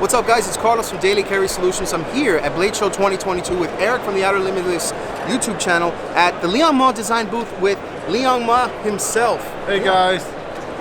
What's up, guys? It's Carlos from Daily Carry Solutions. I'm here at Blade Show 2022 with Eric from the Outer Limitless YouTube channel at the Liong Mah design booth with Liong Mah himself. Hey guys,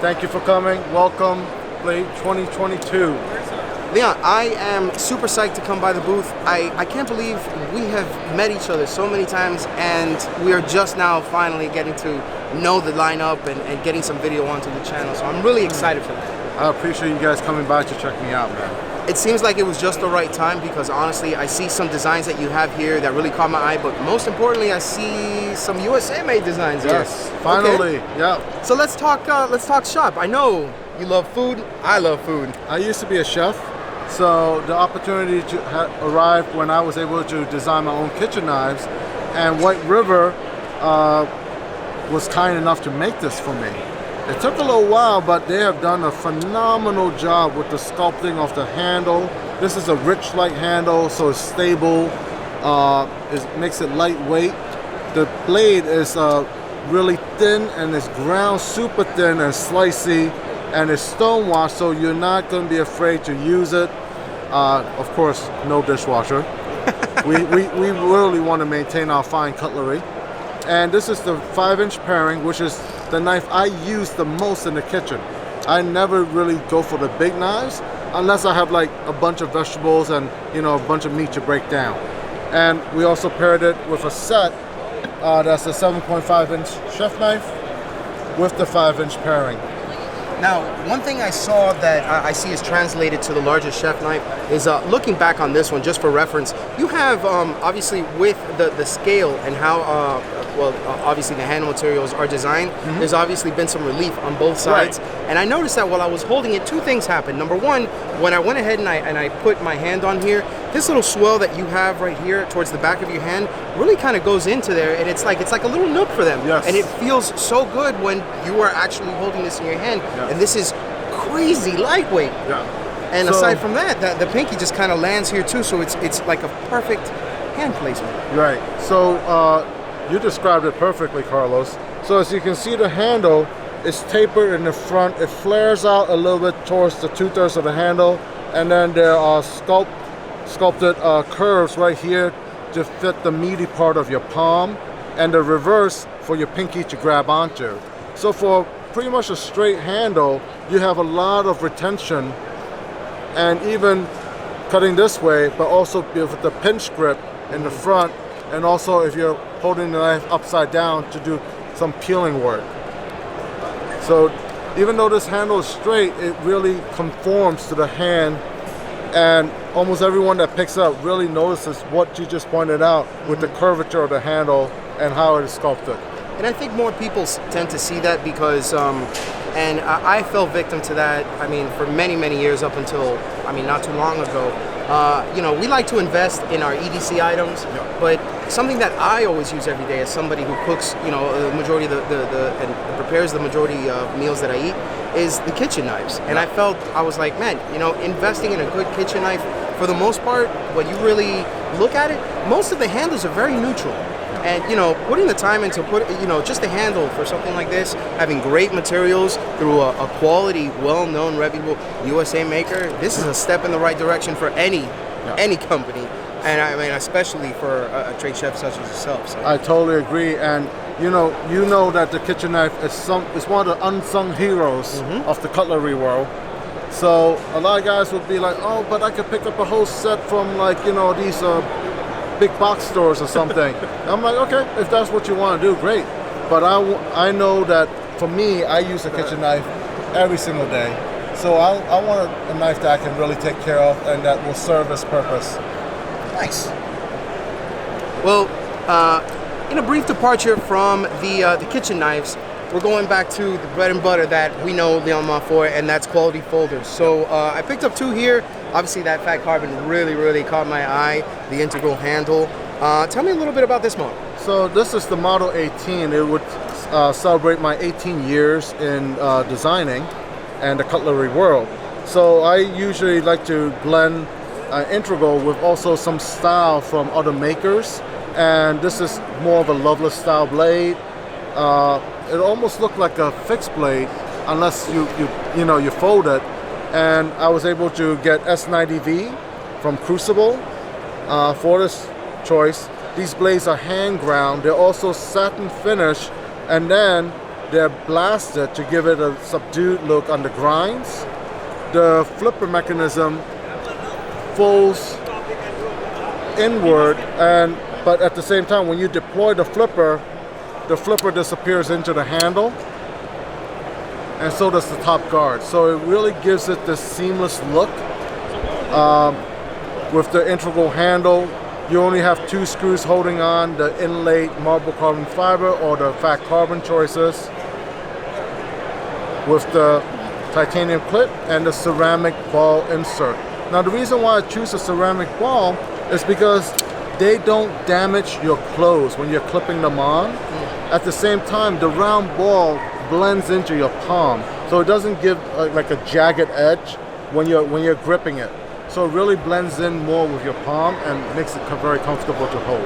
thank you for coming. Welcome, Blade 2022. Leon, I am super psyched to come by the booth. I can't believe we have met each other so many times, and we are just now finally getting to know the lineup and getting some video onto the channel. So I'm really excited for that. I appreciate you guys coming by to check me out, man. It seems like it was just the right time because honestly, I see some designs that you have here that really caught my eye, but most importantly, I see some USA-made designs here. Yes, finally, okay. Yeah. So let's talk shop. I know you love food. I love food. I used to be a chef, so the opportunity arrived when I was able to design my own kitchen knives, and White River was kind enough to make this for me. It took a little while, but they have done a phenomenal job with the sculpting of the handle. This is a rich light handle, so it's stable. It makes it lightweight. The blade is really thin and it's ground super thin and slicey, and it's stonewashed, so you're not going to be afraid to use it. Of course, no dishwasher. we really want to maintain our fine cutlery. And this is the 5-inch paring, which is the knife I use the most in the kitchen. I never really go for the big knives unless I have like a bunch of vegetables and a bunch of meat to break down. And we also paired it with a set that's a 7.5-inch chef knife with the 5-inch paring. Now, one thing I saw that I see is translated to the larger chef knife is looking back on this one, just for reference, you have obviously with the scale and how obviously the handle materials are designed, there's obviously been some relief on both sides. Right. And I noticed that while I was holding it, two things happened. Number one, when I went ahead and I put my hand on here, this little swell that you have right here towards the back of your hand really kind of goes into there, and it's like a little nook for them. Yes. And it feels so good when you are actually holding this in your hand. Yes. And this is crazy lightweight. Yeah. And aside from that, the pinky just kind of lands here too, so it's like a perfect hand placement. Right. So you described it perfectly, Carlos. So as you can see, the handle is tapered in the front. It flares out a little bit towards the 2/3 of the handle, and then there are sculpted curves right here to fit the meaty part of your palm, and the reverse for your pinky to grab onto. So for pretty much a straight handle, you have a lot of retention, and even cutting this way, but also with the pinch grip in the front, and also if you're holding the knife upside down to do some peeling work. So even though this handle is straight, it really conforms to the hand, and almost everyone that picks up really notices what you just pointed out with the curvature of the handle and how it is sculpted. And I think more people tend to see that because, and I fell victim to that, I mean, for many, many years up until, I mean, not too long ago. We like to invest in our EDC items, but something that I always use every day as somebody who cooks, the majority of and prepares the majority of meals that I eat is the kitchen knives. And I was like, man, investing in a good kitchen knife, for the most part, when you really look at it, most of the handles are very neutral. And putting the time into just the handle for something like this, having great materials through a quality, well-known, reputable USA maker, this is a step in the right direction for any company, and I mean especially for a trade chef such as yourself. So. I totally agree, and you know that the kitchen knife is one of the unsung heroes of the cutlery world. So a lot of guys would be like, oh, but I could pick up a whole set from these big box stores or something. I'm like, okay, if that's what you want to do, great. But I know that for me, I use a kitchen knife every single day. So I want a knife that I can really take care of and that will serve its purpose. Nice. Well, in a brief departure from the kitchen knives, we're going back to the bread and butter that we know Liong Mah for, and that's quality folders. So I picked up two here. Obviously, that fat carbon really, really caught my eye, the integral handle. Tell me a little bit about this model. So this is the Model 18. It would celebrate my 18 years in designing and the cutlery world. So I usually like to blend integral with also some style from other makers. And this is more of a Loveless style blade. It almost looked like a fixed blade unless you fold it. and I was able to get S90V from Crucible for this choice. These blades are hand ground. They're also satin finish, and then they're blasted to give it a subdued look on the grinds. The flipper mechanism folds inward, but at the same time, when you deploy the flipper disappears into the handle, and so does the top guard. So it really gives it this seamless look. With the integral handle, you only have 2 screws holding on the inlaid marble carbon fiber or the fat carbon choices, with the titanium clip and the ceramic ball insert. Now the reason why I choose a ceramic ball is because they don't damage your clothes when you're clipping them on. At the same time, the round ball blends into your palm, so it doesn't give like a jagged edge when you're gripping it. So it really blends in more with your palm and makes it very comfortable to hold.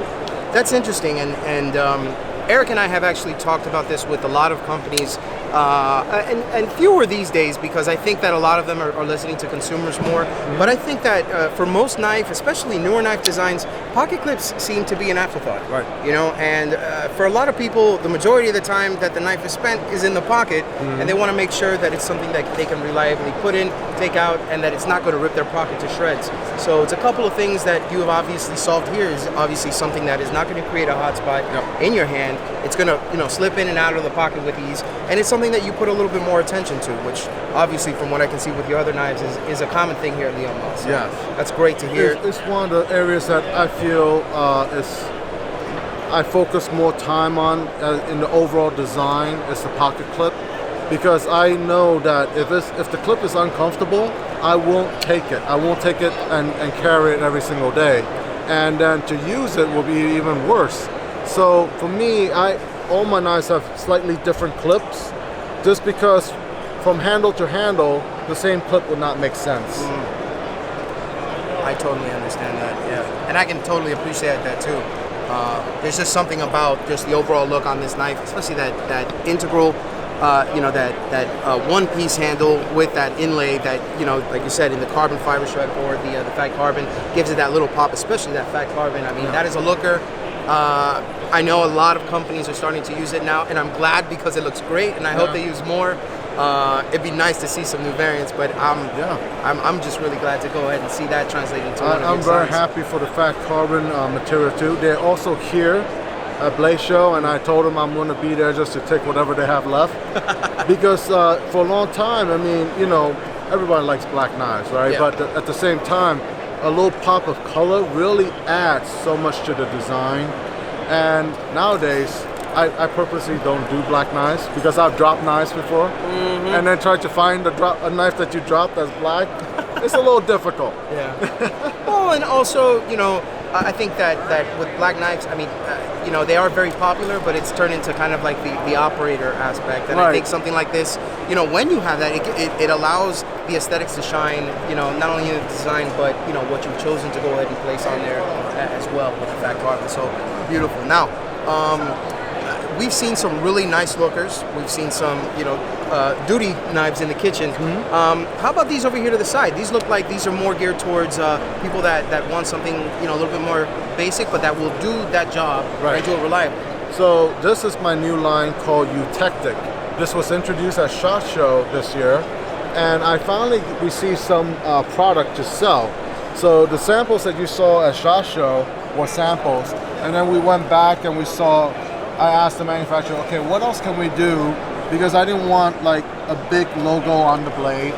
That's interesting, and Eric and I have actually talked about this with a lot of companies, and fewer these days, because I think that a lot of them are listening to consumers more. Mm-hmm. But I think that for most knife, especially newer knife designs, pocket clips seem to be an afterthought. Right. You know, and for a lot of people, the majority of the time that the knife is spent is in the pocket, mm-hmm. and they want to make sure that it's something that they can reliably put in, take out, and that it's not going to rip their pocket to shreds. So it's a couple of things that you have obviously solved here. Is obviously something that is not going to create a hot spot in your hand. It's going to slip in and out of the pocket with ease, and it's something that you put a little bit more attention to, which obviously from what I can see with your other knives is a common thing here at Liong Mah. So yes. That's great to hear. It's one of the areas that I feel I focus more time on in the overall design is the pocket clip, because I know that if the clip is uncomfortable, I won't take it. I won't take it and carry it every single day, and then to use it will be even worse. So for me, all my knives have slightly different clips, just because from handle to handle, the same clip would not make sense. I totally understand that, yeah. And I can totally appreciate that too. There's just something about just the overall look on this knife, especially that integral, that one-piece handle with that inlay that, like you said, in the carbon fiber shred or the fat carbon, gives it that little pop, especially that fat carbon. I mean, that is a looker. I know a lot of companies are starting to use it now, and I'm glad because it looks great, and I hope they use more. It'd be nice to see some new variants, but I'm just really glad to go ahead and see that translated into one of I'm very happy for the fat carbon material too. They're also here at Blaze Show, and I told them I'm going to be there just to take whatever they have left. Because for a long time, I mean, everybody likes black knives, right? Yeah. But at the same time, a little pop of color really adds so much to the design. And nowadays, I purposely don't do black knives because I've dropped knives before, and then try to find a knife that you dropped that's black. It's a little difficult. Yeah. Well, and also, I think that with black knives, I mean, they are very popular, but it's turned into kind of like the operator aspect. And I think something like this, when you have that, it allows the aesthetics to shine, not only in the design, but, what you've chosen to go ahead and place on there as well with the fat carbon. So beautiful. Now, we've seen some really nice lookers. We've seen some, duty knives in the kitchen. How about these over here to the side? These look like these are more geared towards people that want something, a little bit more basic, but that will do that job and do it reliably. So this is my new line called Eutectic. This was introduced at SHOT Show this year, and I finally received some product to sell. So the samples that you saw at SHOT Show were samples, and then we went back and I asked the manufacturer, okay, what else can we do? Because I didn't want like a big logo on the blade.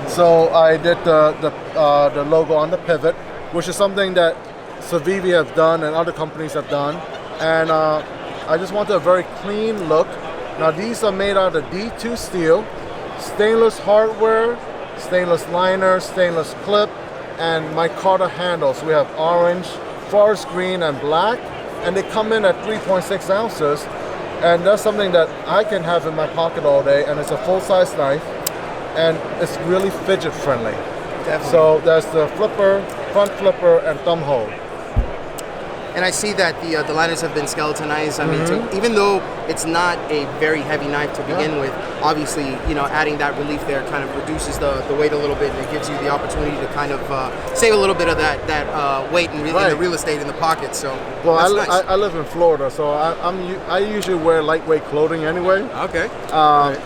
So I did the logo on the pivot, which is something that Civivi have done and other companies have done. And I just wanted a very clean look. Now these are made out of D2 steel, stainless hardware, stainless liner, stainless clip, and micarta handles. We have orange, forest green, and black. And they come in at 3.6 ounces, and that's something that I can have in my pocket all day, and it's a full-size knife, and it's really fidget friendly. Definitely. So there's the flipper, front flipper, and thumb hold. And I see that the liners have been skeletonized. I mean, even though it's not a very heavy knife to begin with, obviously, adding that relief there kind of reduces the weight a little bit, and it gives you the opportunity to kind of save a little bit of that weight in the real estate in the pocket. So, well, that's nice. I live in Florida, so I usually wear lightweight clothing anyway. Okay.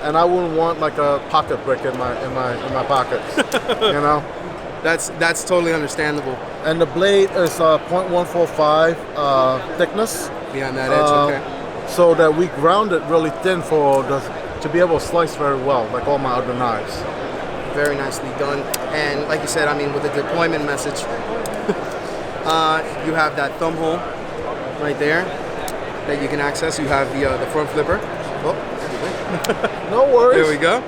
And I wouldn't want like a pocket brick in my pockets. That's totally understandable. And the blade is 0.145 thickness. Beyond that edge, okay. So that we ground it really thin to be able to slice very well, like all my other knives. Very nicely done. And like you said, I mean, with the deployment message, you have that thumb hole right there that you can access. You have the front flipper. Oh, no worries. There we go.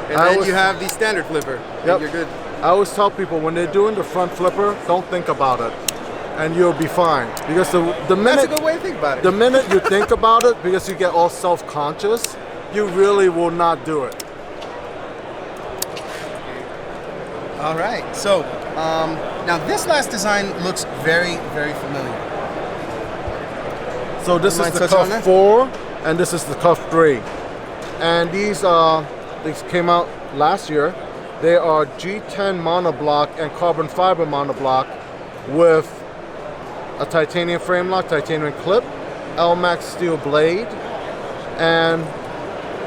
And then you have the standard flipper. Yep. You're good. I always tell people when they're doing the front flipper, don't think about it, and you'll be fine. Because the minute, that's a good way to think about it. The minute you think about it, because you get all self-conscious, you really will not do it. All right. So now this last design looks very, very familiar. So this is the Cuff 4, and this is the Cuff 3, and these came out last year. They are G10 monoblock and carbon fiber monoblock with a titanium frame lock, titanium clip, L-Max steel blade, and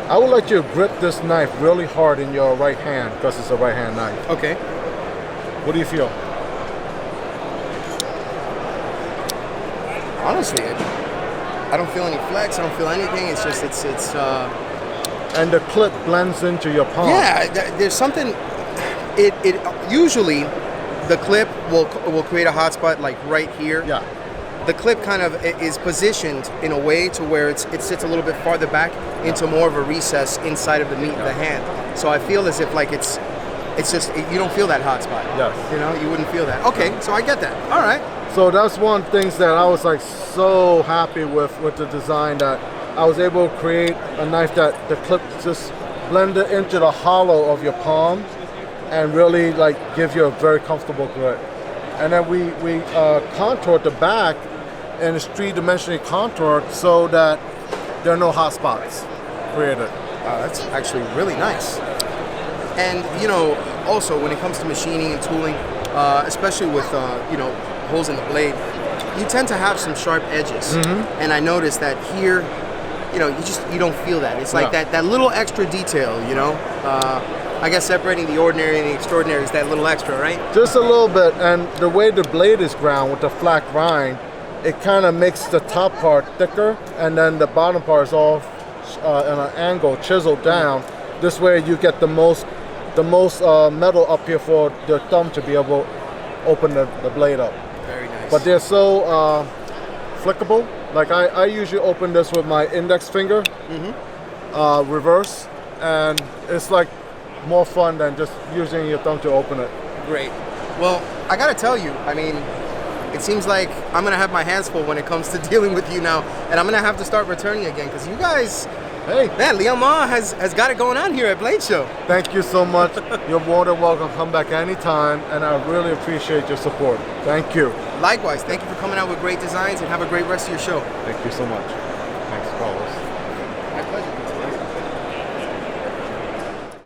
I would like you to grip this knife really hard in your right hand because it's a right hand knife. Okay. What do you feel? Honestly, I don't feel any flex. I don't feel anything. It's just and the clip blends into your palm. Yeah, there's something. It usually the clip will create a hot spot like right here. Yeah. The clip kind of is positioned in a way to where it sits a little bit farther back into more of a recess inside of the meat of the hand. So I feel as if like it's just you don't feel that hot spot. Yes. You wouldn't feel that. Okay, so I get that. All right. So that's one thing that I was like so happy with the design, that I was able to create a knife that the clip just blended into the hollow of your palm and really like give you a very comfortable grip. And then we contoured the back, and it's three-dimensionally contoured so that there are no hot spots created. That's actually really nice. And also when it comes to machining and tooling, especially with holes in the blade, you tend to have some sharp edges. And I noticed that here, you don't feel that. It's like that little extra detail, I guess separating the ordinary and the extraordinary is that little extra, right? Just a little bit, and the way the blade is ground with the flat grind, it kind of makes the top part thicker, and then the bottom part is all at an angle, chiseled down. This way you get the most metal up here for the thumb to be able to open the blade up. Very nice. But they're so flickable. Like I usually open this with my index finger, reverse, and it's like more fun than just using your thumb to open it. Great. Well, I gotta tell you, I mean, it seems like I'm gonna have my hands full when it comes to dealing with you now, and I'm gonna have to start returning again, because you guys, hey man, Liong Mah has got it going on here at Blade Show. Thank you so much. You're more than welcome. Come back anytime, and I really appreciate your support. Thank you. Likewise, thank you for coming out with great designs, and have a great rest of your show. Thank you so much.